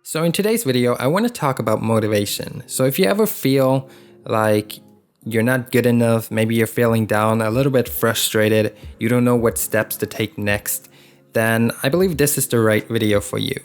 So in today's video, I want to talk about motivation. So if you ever feel like you're not good enough, maybe you're feeling down, a little bit frustrated, you don't know what steps to take next, then I believe this is the right video for you.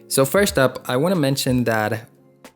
So first up, I want to mention that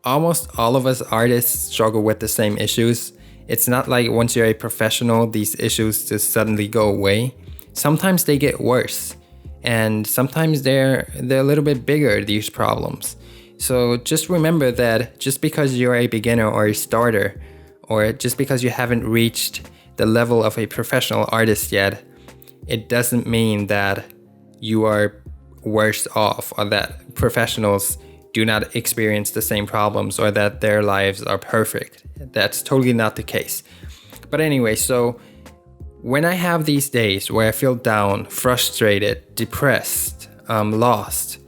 almost all of us artists struggle with the same issues. It's not like once you're a professional, these issues just suddenly go away. Sometimes they get worse. And sometimes they're a little bit bigger, these problems. So just remember that just because you're a beginner or a starter, or just because you haven't reached the level of a professional artist yet, it doesn't mean that you are worse off or that professionals do not experience the same problems or that their lives are perfect. That's totally not the case. But anyway, so when I have these days where I feel down, frustrated, depressed, lost,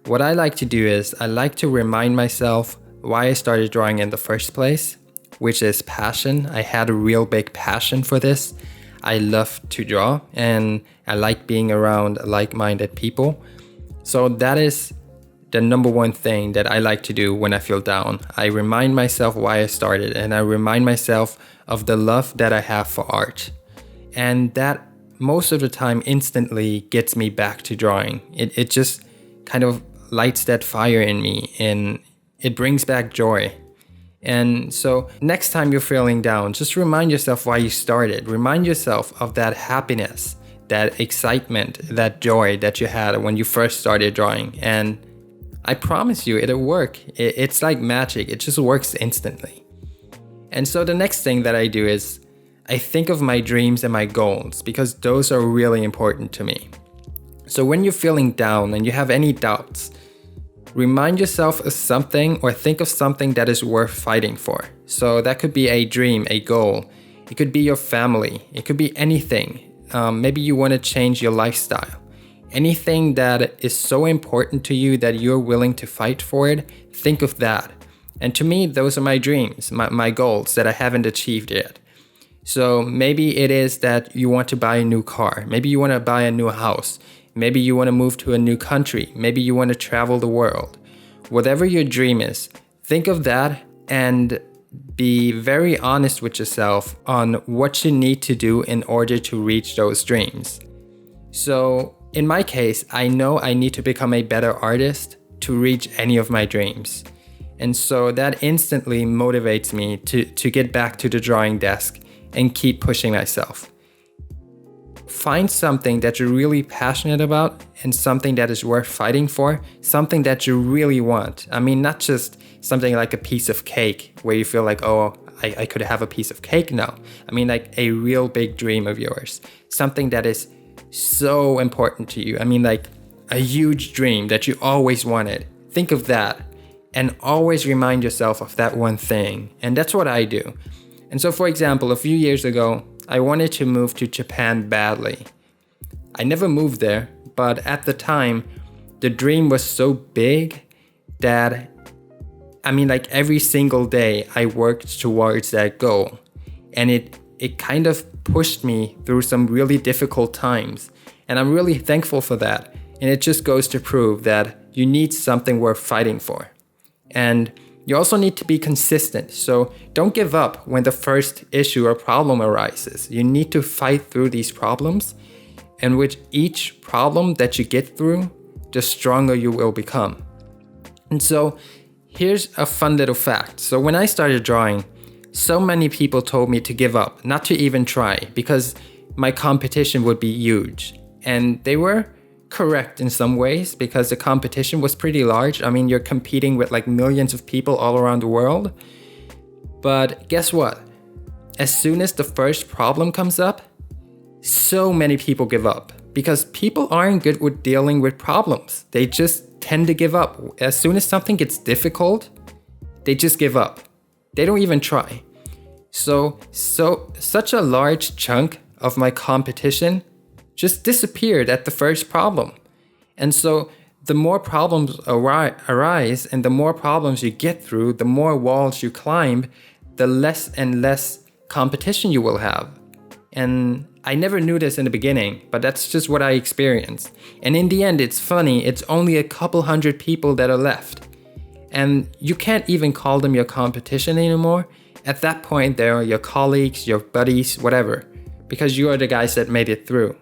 what I like to do is I like to remind myself why I started drawing in the first place, which is passion. I had a real big passion for this. I love to draw and I like being around like-minded people. So that is the number one thing that I like to do when I feel down. I remind myself why I started and I remind myself of the love that I have for art. And that most of the time instantly gets me back to drawing. It just kind of lights that fire in me and it brings back joy. And so next time you're feeling down, just remind yourself why you started. Remind yourself of that happiness, that excitement, that joy that you had when you first started drawing. And I promise you, it'll work. It's like magic. It just works instantly. And so the next thing that I do is I think of my dreams and my goals because those are really important to me. So when you're feeling down and you have any doubts, remind yourself of something or think of something that is worth fighting for. So that could be a dream, a goal. It could be your family. It could be anything. Maybe you want to change your lifestyle. Anything that is so important to you that you're willing to fight for it, think of that. And to me, those are my dreams, my goals that I haven't achieved yet. So maybe it is that you want to buy a new car. Maybe you want to buy a new house. Maybe you want to move to a new country. Maybe you want to travel the world. Whatever your dream is, think of that and be very honest with yourself on what you need to do in order to reach those dreams. So in my case, I know I need to become a better artist to reach any of my dreams. And so that instantly motivates me to get back to the drawing desk and keep pushing myself. Find something that you're really passionate about and something that is worth fighting for, something that you really want. I mean, not just something like a piece of cake where you feel like, oh, I could have a piece of cake now. I mean, like a real big dream of yours, something that is so important to you. I mean, like a huge dream that you always wanted. Think of that and always remind yourself of that one thing. And that's what I do. And so, for example, a few years ago, I wanted to move to Japan badly. I never moved there, but at the time, the dream was so big that, I mean, like every single day I worked towards that goal. And it kind of pushed me through some really difficult times. And I'm really thankful for that. And it just goes to prove that you need something worth fighting for. And you also need to be consistent, so don't give up when the first issue or problem arises. You need to fight through these problems, and with each problem that you get through, the stronger you will become. And so here's a fun little fact. So when I started drawing, so many people told me to give up, not to even try, because my competition would be huge. And they were correct in some ways because the competition was pretty large. I mean, you're competing with like millions of people all around the world. But guess what? As soon as the first problem comes up, so many people give up because people aren't good with dealing with problems. They just tend to give up. As soon as something gets difficult, they just give up. They don't even try. So such a large chunk of my competition just disappeared at the first problem. And so the more problems arise and the more problems you get through, the more walls you climb, the less and less competition you will have. And I never knew this in the beginning, but that's just what I experienced. And in the end, it's funny, it's only a couple hundred people that are left. And you can't even call them your competition anymore. At that point, they're your colleagues, your buddies, whatever, because you are the guys that made it through.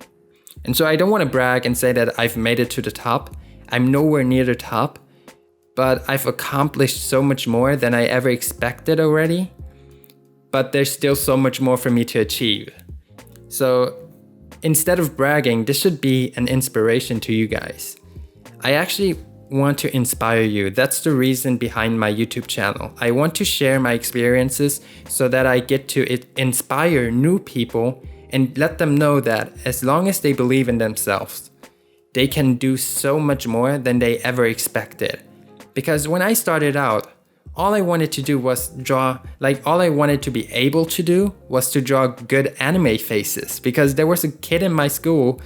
And so I don't want to brag and say that I've made it to the top. I'm nowhere near the top, but I've accomplished so much more than I ever expected already. But there's still so much more for me to achieve. So instead of bragging, this should be an inspiration to you guys. I actually want to inspire you. That's the reason behind my YouTube channel. I want to share my experiences so that I get to inspire new people and let them know that as long as they believe in themselves, they can do so much more than they ever expected. Because when I started out, all I wanted to do was draw, all I wanted to be able to do was to draw good anime faces, because there was a kid in my school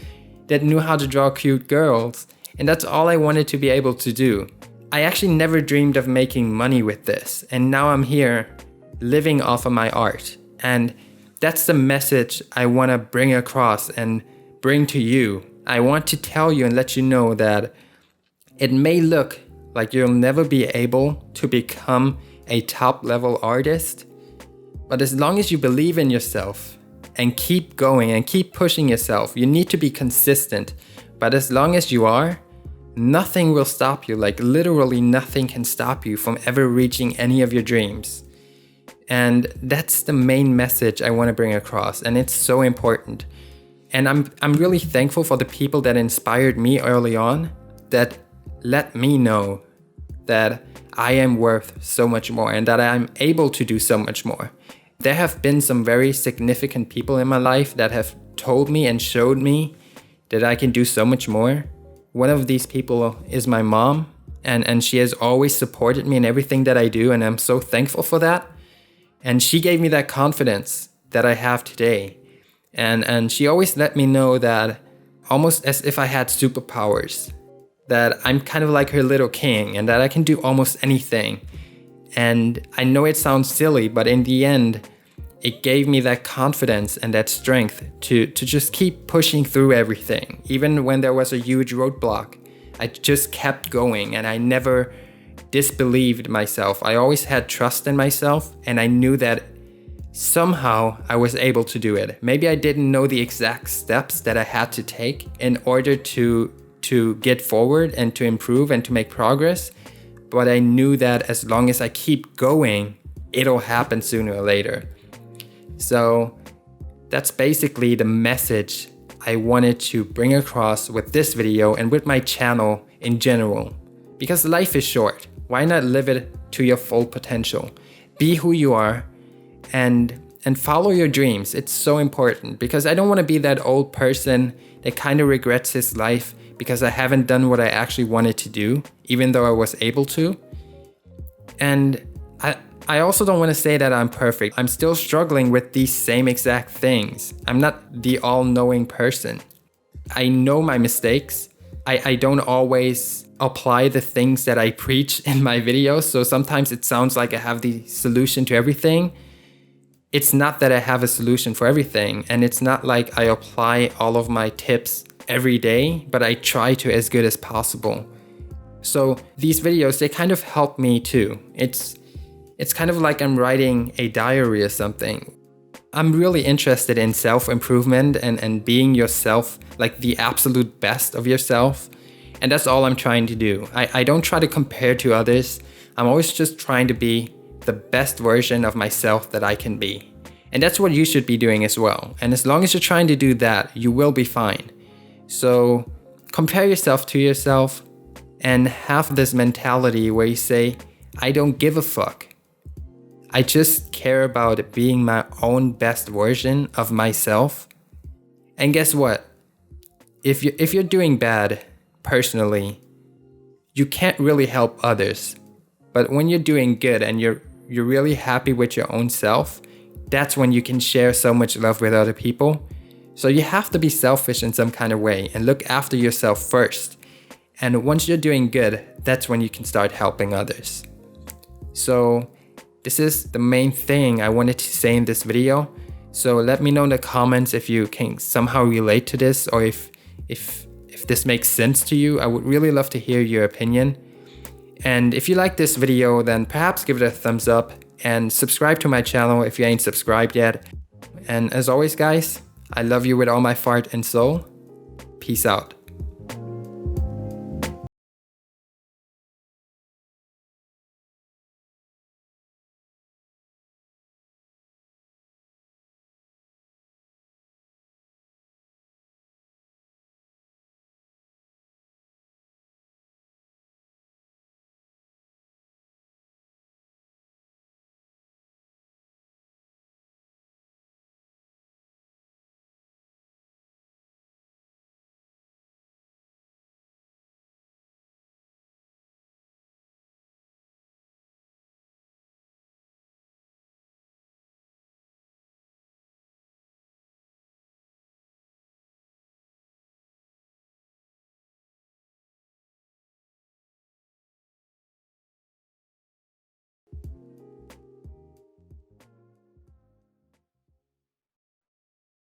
that knew how to draw cute girls, and that's all I wanted to be able to do. I actually never dreamed of making money with this, and now I'm here living off of my art. And that's the message I want to bring across and bring to you. I want to tell you and let you know that it may look like you'll never be able to become a top-level artist, but as long as you believe in yourself and keep going and keep pushing yourself, you need to be consistent. But as long as you are, nothing will stop you. Literally nothing can stop you from ever reaching any of your dreams. And that's the main message I want to bring across, and it's so important. And I'm really thankful for the people that inspired me early on, that let me know that I am worth so much more and that I'm able to do so much more. There have been some very significant people in my life that have told me and showed me that I can do so much more. One of these people is my mom, and she has always supported me in everything that I do, and I'm so thankful for that. And she gave me that confidence that I have today. And she always let me know that, almost as if I had superpowers, that I'm kind of like her little king and that I can do almost anything. And I know it sounds silly, but in the end, it gave me that confidence and that strength to just keep pushing through everything. Even when there was a huge roadblock, I just kept going, and I never disbelieved myself. I always had trust in myself, and I knew that somehow I was able to do it. Maybe I didn't know the exact steps that I had to take in order to get forward and to improve and to make progress, but I knew that as long as I keep going, it'll happen sooner or later. So that's basically the message I wanted to bring across with this video and with my channel in general. Because life is short. Why not live it to your full potential? Be who you are and follow your dreams. It's so important, because I don't want to be that old person that kind of regrets his life because I haven't done what I actually wanted to do, even though I was able to. And I also don't want to say that I'm perfect. I'm still struggling with these same exact things. I'm not the all-knowing person. I know my mistakes. I don't always apply the things that I preach in my videos, so sometimes it sounds like I have the solution to everything. It's not that I have a solution for everything, and it's not like I apply all of my tips every day, but I try to as good as possible. So these videos, they kind of help me too. It's kind of like I'm writing a diary or something. I'm really interested in self-improvement and being yourself, like the absolute best of yourself. And that's all I'm trying to do. I don't try to compare to others. I'm always just trying to be the best version of myself that I can be. And that's what you should be doing as well. And as long as you're trying to do that, you will be fine. So compare yourself to yourself and have this mentality where you say, I don't give a fuck. I just care about being my own best version of myself. And guess what? If you're doing bad personally, you can't really help others. But when you're doing good and you're really happy with your own self, that's when you can share so much love with other people. So you have to be selfish in some kind of way and look after yourself first. And once you're doing good, that's when you can start helping others. So this is the main thing I wanted to say in this video. So let me know in the comments if you can somehow relate to this, or if this makes sense to you. I would really love to hear your opinion. And if you like this video, then perhaps give it a thumbs up and subscribe to my channel if you ain't subscribed yet. And as always, guys, I love you with all my heart and soul. Peace out.